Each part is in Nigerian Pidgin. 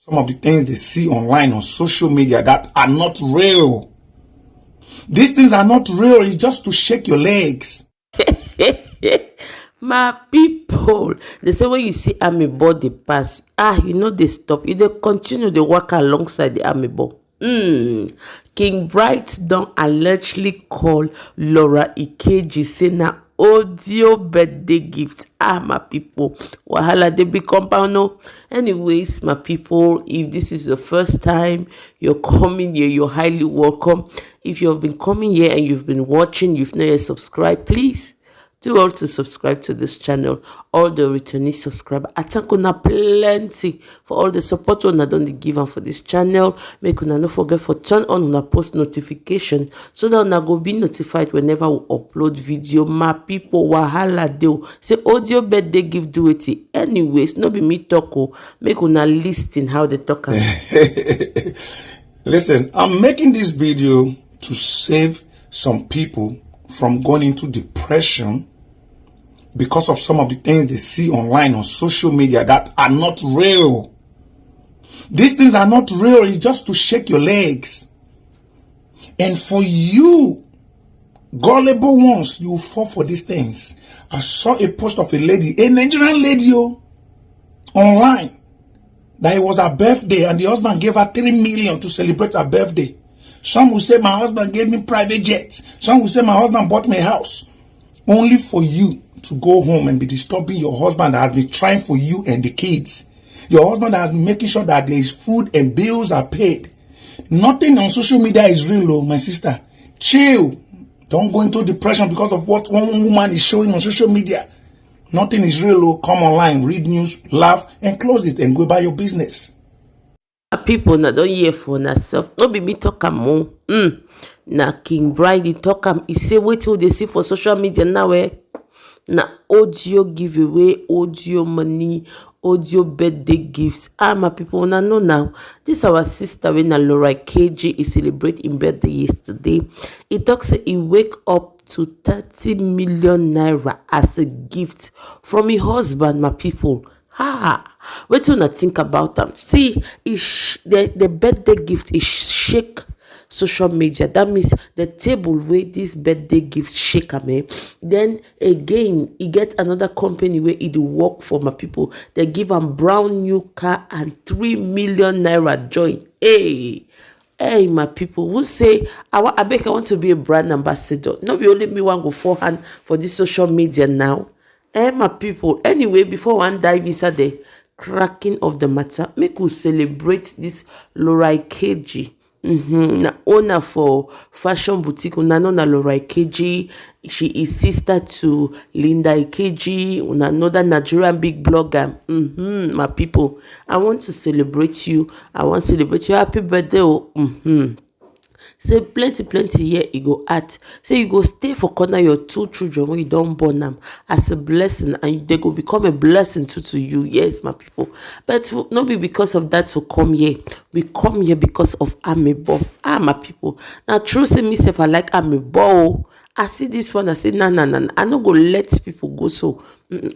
some of the things they see online on social media that are not real. These things are not real. It's just to shake your legs. My people, they say when you see amebo dey pass, you know they stop. You dey continue dey work alongside the amebo. King Bright don allegedly call Laura Ikeji say na audio birthday gift. My people, wahala dey be compound no. Anyways, my people, if this is the first time you're coming here, you're highly welcome. If you have been coming here and you've been watching, you've not yet subscribed, please do all to subscribe to this channel. All the returning subscribers, I thank una plenty for all the support una don dey give am for this channel. Make una no forget for turn on una post notification so that una go be notified whenever we upload video. My people, wahala dey say audio birthday gift do it. Anyways, no be me talk o, make una listen how they talk am. Listen, I'm making this video to save some people from going into depression because of some of the things they see online on social media that are not real. These things are not real. It's just to shake your legs. And for you, gullible ones, you fall for these things. I saw a post of a lady, a Nigerian lady, online, that it was her birthday and the husband gave her 3 million to celebrate her birthday. Some will say my husband gave me private jet. Some will say my husband bought me a house. Only for you to go home and be disturbing your husband that has been trying for you and the kids. Your husband that has been making sure that there is food and bills are paid. Nothing on social media is real, my sister. Chill. Don't go into depression because of what one woman is showing on social media. Nothing is real. Come online, read news, laugh, and close it and go about your business. People na don hear for una self, no be me talk am o. Na King Bright talk am. He say wetin we dey see for social media now na audio giveaway, audio money, audio birthday gifts. My people, una know now. This our sister wey na Laura Ikeji is celebrate im birthday yesterday. He talk say he wake up to 30 million naira as a gift from his husband, my people. What you not think about them? See, the birthday gift is shake social media. That means the table where this birthday gift shake then again, he get another company where it work for my people. They give them brand new car and 3 million naira join. Hey, my people, who say I beg I want to be a brand ambassador. No, be only me one go forehand for this social media now. My people, anyway, before one dive inside the cracking of the matter, make we celebrate this Laura Ikeji. Na owner for fashion boutique. Una know na Laura Ikeji. She is sister to Linda Ikeji, another Nigerian big blogger. My people, I want to celebrate you. I want to celebrate you. Happy birthday. Say plenty here you go at. Say you go stay for corner your 2 children when you don't born them as a blessing, and they go become a blessing to you. Yes, my people. But not be because of that to come here. We come here because of amebo. My people. Now true say myself I like amebo. I see this one, I say, nah. I no go let people go so.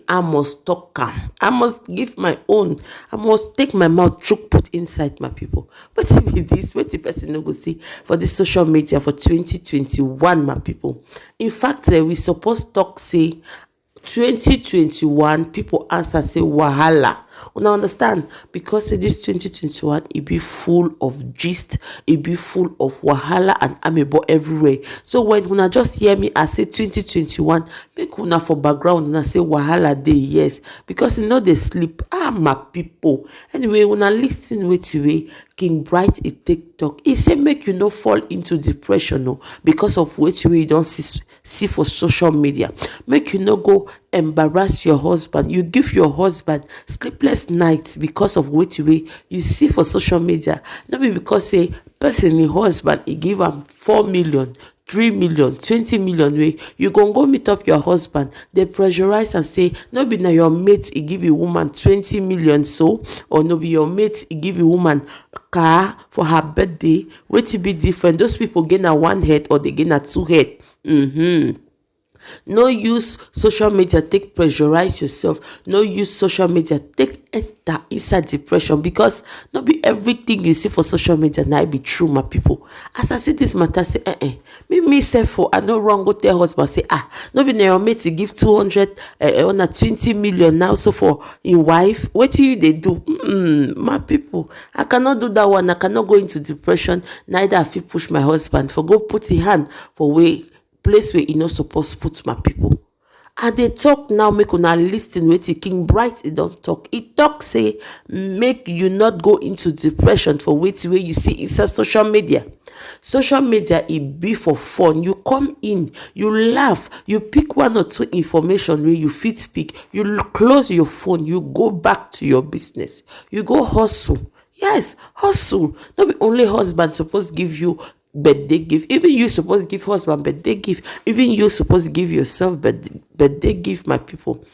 I must talk calm. I must give my own. I must take my mouth, choke, put inside, my people. But if it is, what the person no go see for this social media for 2021, my people. In fact, we supposed talk say 2021, people answer say wahala. Una understand? Because this 2021, it be full of gist, it be full of wahala and amebo everywhere. So when una just hear me, I say 2021, make una for background and I say wahala day, yes. Because you know they sleep. My people. Anyway, una listen with way King Bright it TikTok. He say make you no fall into depression because of which way you don't see for social media. Make you no go embarrass your husband. You give your husband sleepless nights because of which way you see for social media. Not be because say person in husband he give him 4 million, 3 million, 20 million way. You go meet up your husband. They pressurize and say, no be na your mate he give you woman 20 million so, or no be your mate he give you woman car for her birthday. Wait to be different. Those people gain a 1 head or they gain a 2 head. No use social media take pressurize yourself. No use social media take enter inside depression, because not be everything you see for social media now be true, my people. As I see this matter, say me say for I no wrong go tell husband say no be Naomi to give 200 on a 20 million now so for in wife. What do you they do? My people, I cannot do that one. I cannot go into depression. Neither I fit push my husband for go put his hand for way place where e no suppose put, my people. And they talk now, make una listen wetin King Bright e don talk. E talk say make you not go into depression for wetin wey you see inside social media. Social media e be for fun. You come in, you laugh, you pick one or two information wey you fit speak, you close your phone, you go back to your business, you go hustle. Yes, hustle. No be only husband suppose give you birthday gift. Even you supposed give husband birthday gift. Even you supposed give yourself birthday gift, my people.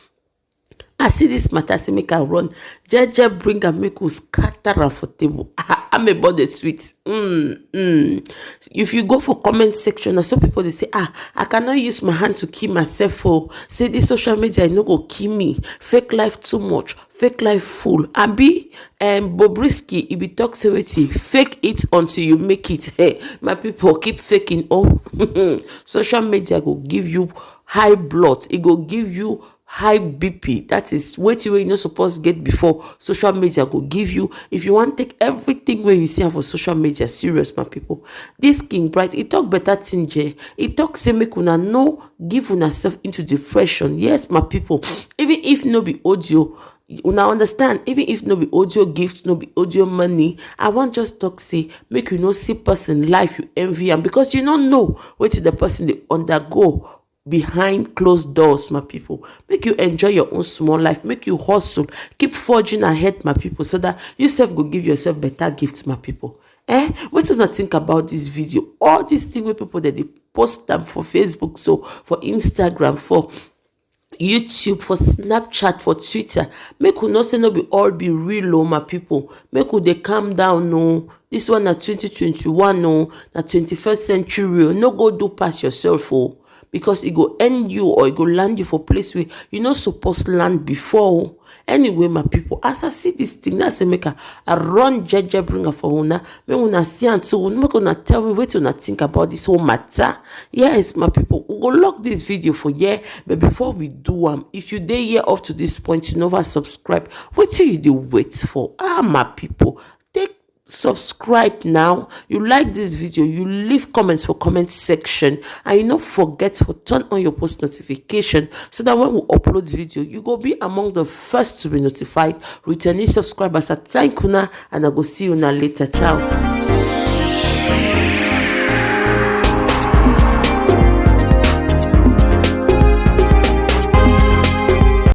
I see this matter, say make I run. Jeje bring and make us scatter am for table. I'm about the sweet. If you go for comment section, some people they say, I cannot use my hand to kill myself. For say this social media, I no go kill me. Fake life too much. Fake life full. And be Bobrisky, if you talk say fake it until you make it. Hey, my people keep faking. Oh, social media go give you high blood. It go give you high BP. That is what you not supposed to get before social media go give you. If you want to take everything where you see for social media serious, my people. This King Bright, he talk better thing, Jay. He talk say make una no give una self into depression. Yes, my people. Even if no be audio, una understand, even if no be audio gifts, no be audio money, I want just talk say make you no see person life you envy, and because you don't know what the person they undergo behind closed doors, my people. Make you enjoy your own small life, make you hustle, keep forging ahead, my people, so that yourself go give yourself better gifts, my people. What do you think about this video? All these things where people that they post them for Facebook, so for Instagram, for YouTube, for Snapchat, for Twitter, make you not say no be all be real, my people. Make you they calm down, no. This one at 2021, no, na 21st century. No go do pass yourself, oh, because it go end you or it go land you for place where you not supposed land before. Anyway, my people, as I see this thing, that's a maker. I run Jeje bringer for una. When una see and so make una tell me what una think about this whole matter. Yes, my people, we go lock this video for yeah. But before we do, if you dey here up to this point, you never subscribe. What do you do wait for? My people, subscribe now. You like this video, you leave comments for comment section, and you don't forget to turn on your post notification so that when we upload this video you go be among the first to be notified. Returning subscribers, I thank you now, and I go see you now later. Ciao.